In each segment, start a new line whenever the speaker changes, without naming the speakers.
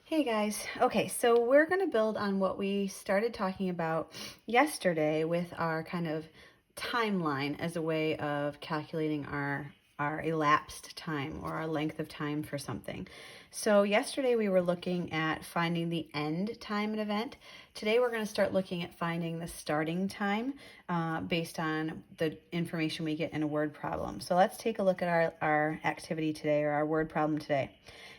Hey guys. Okay, so we're going to build on what we started talking about yesterday with our kind of timeline as a way of calculating our elapsed time or our length of time for something. So yesterday we were looking at finding the end time an event. Today we're going to start looking at finding the starting time based on the information we get in a word problem. So let's take a look at our activity today, or our word problem today.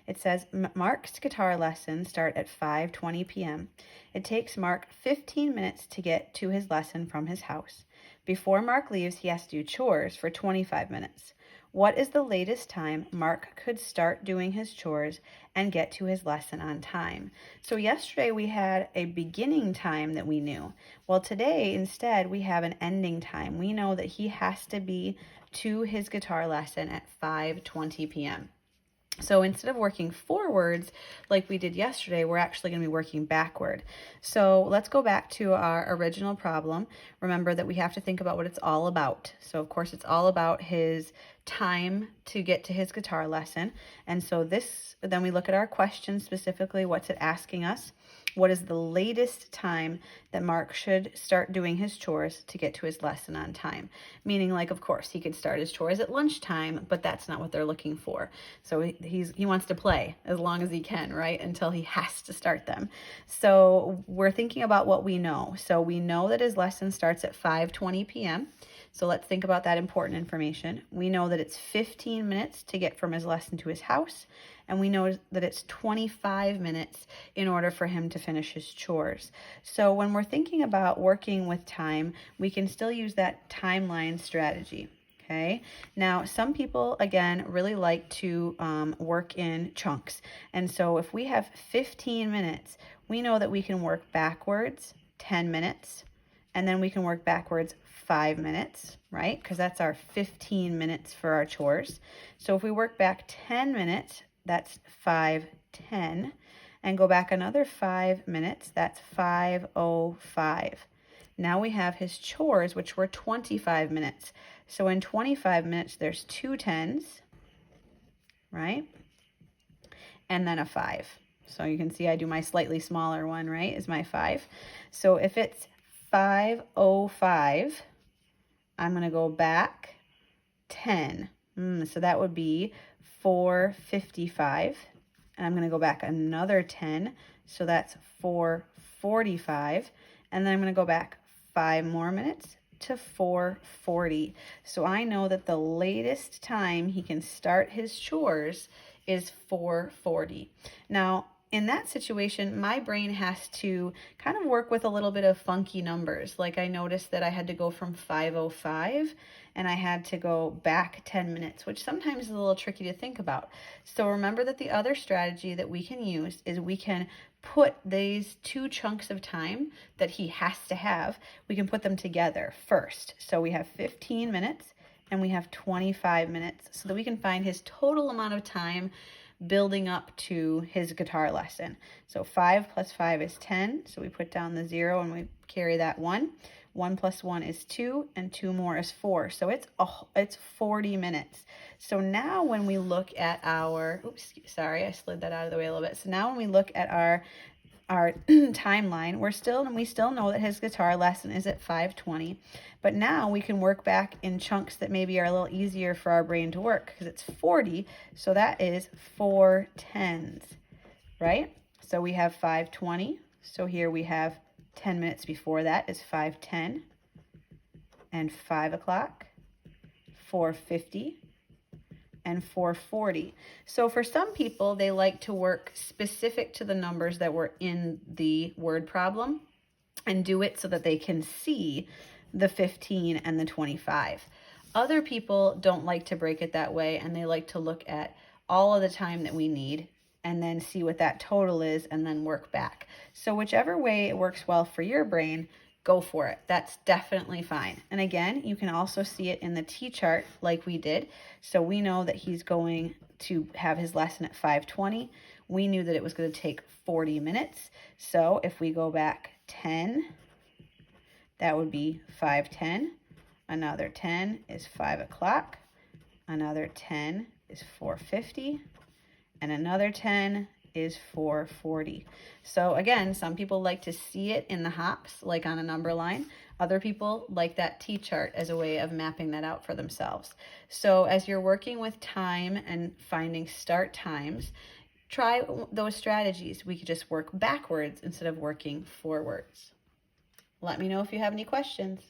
It says Mark's guitar lessons start at 5:20 p.m. It takes Mark 15 minutes to get to his lesson from his house. Before Mark leaves, he has to do chores for 25 minutes. What is the latest time Mark could start doing his chores and get to his lesson on time? So yesterday we had a beginning time that we knew. Well, today instead we have an ending time. We know that he has to be to his guitar lesson at 5:20 p.m. So instead of working forwards like we did yesterday, we're actually going to be working backward. So let's go back to our original problem. Remember that we have to think about what it's all about. So of course it's all about his time to get to his guitar lesson. And so then we look at our question specifically. What's it asking us? What is the latest time that Mark should start doing his chores to get to his lesson on time? Meaning, like, of course, he could start his chores at lunchtime, but that's not what they're looking for. So he wants to play as long as he can, right? Until he has to start them. So we're thinking about what we know. So we know that his lesson starts at 5:20 p.m. So let's think about that important information. We know that it's 15 minutes to get from his lesson to his house, and we know that it's 25 minutes in order for him to finish his chores. So when we're thinking about working with time, we can still use that timeline strategy. Okay. Now, some people, again, really like to work in chunks. And so if we have 15 minutes, we know that we can work backwards 10 minutes, and then we can work backwards 5 minutes, right? Because that's our 15 minutes for our chores. So if we work back 10 minutes, that's 5:10, and go back another 5 minutes, that's 5:05. Now we have his chores, which were 25 minutes. So in 25 minutes, there's 2 10s, right? And then a 5. So you can see I do my slightly smaller one, right, is my 5. So if it's 5:05, I'm going to go back 10. So that would be 4:55. And I'm going to go back another 10. So that's 4:45. And then I'm going to go back 5 more minutes to 4:40. So I know that the latest time he can start his chores is 4:40. Now, in that situation, my brain has to kind of work with a little bit of funky numbers. Like I noticed that I had to go from 5:05 and I had to go back 10 minutes, which sometimes is a little tricky to think about. So remember that the other strategy that we can use is we can put these two chunks of time that he has to have, we can put them together first. So we have 15 minutes and we have 25 minutes so that we can find his total amount of time building up to his guitar lesson. So 5 plus 5 is 10. So we put down the 0 and we carry that 1. 1 plus 1 is 2, and 2 more is 4. So it's 40 minutes. So now when we look at our, oops, sorry, I slid that out of the way a little bit. So now when we look at our timeline, we still know that his guitar lesson is at 5:20, but now we can work back in chunks that maybe are a little easier for our brain to work because it's 40, so that is 4 10s, right? So we have 5:20, so here we have 10 minutes before that is 5:10, and 5 o'clock, 4:50, and 4:40. So for some people, they like to work specific to the numbers that were in the word problem and do it so that they can see the 15 and the 25. Other people don't like to break it that way, and they like to look at all of the time that we need and then see what that total is and then work back. So whichever way it works well for your brain, go for it. That's definitely fine. And again, you can also see it in the T-chart like we did. So we know that he's going to have his lesson at 5:20. We knew that it was going to take 40 minutes. So if we go back 10, that would be 5:10. Another 10 is 5 o'clock. Another 10 is 4:50. And another 10 is 4:40. So again, some people like to see it in the hops, like on a number line. Other people like that T-chart as a way of mapping that out for themselves. So as you're working with time and finding start times, try those strategies. We could just work backwards instead of working forwards. Let me know if you have any questions.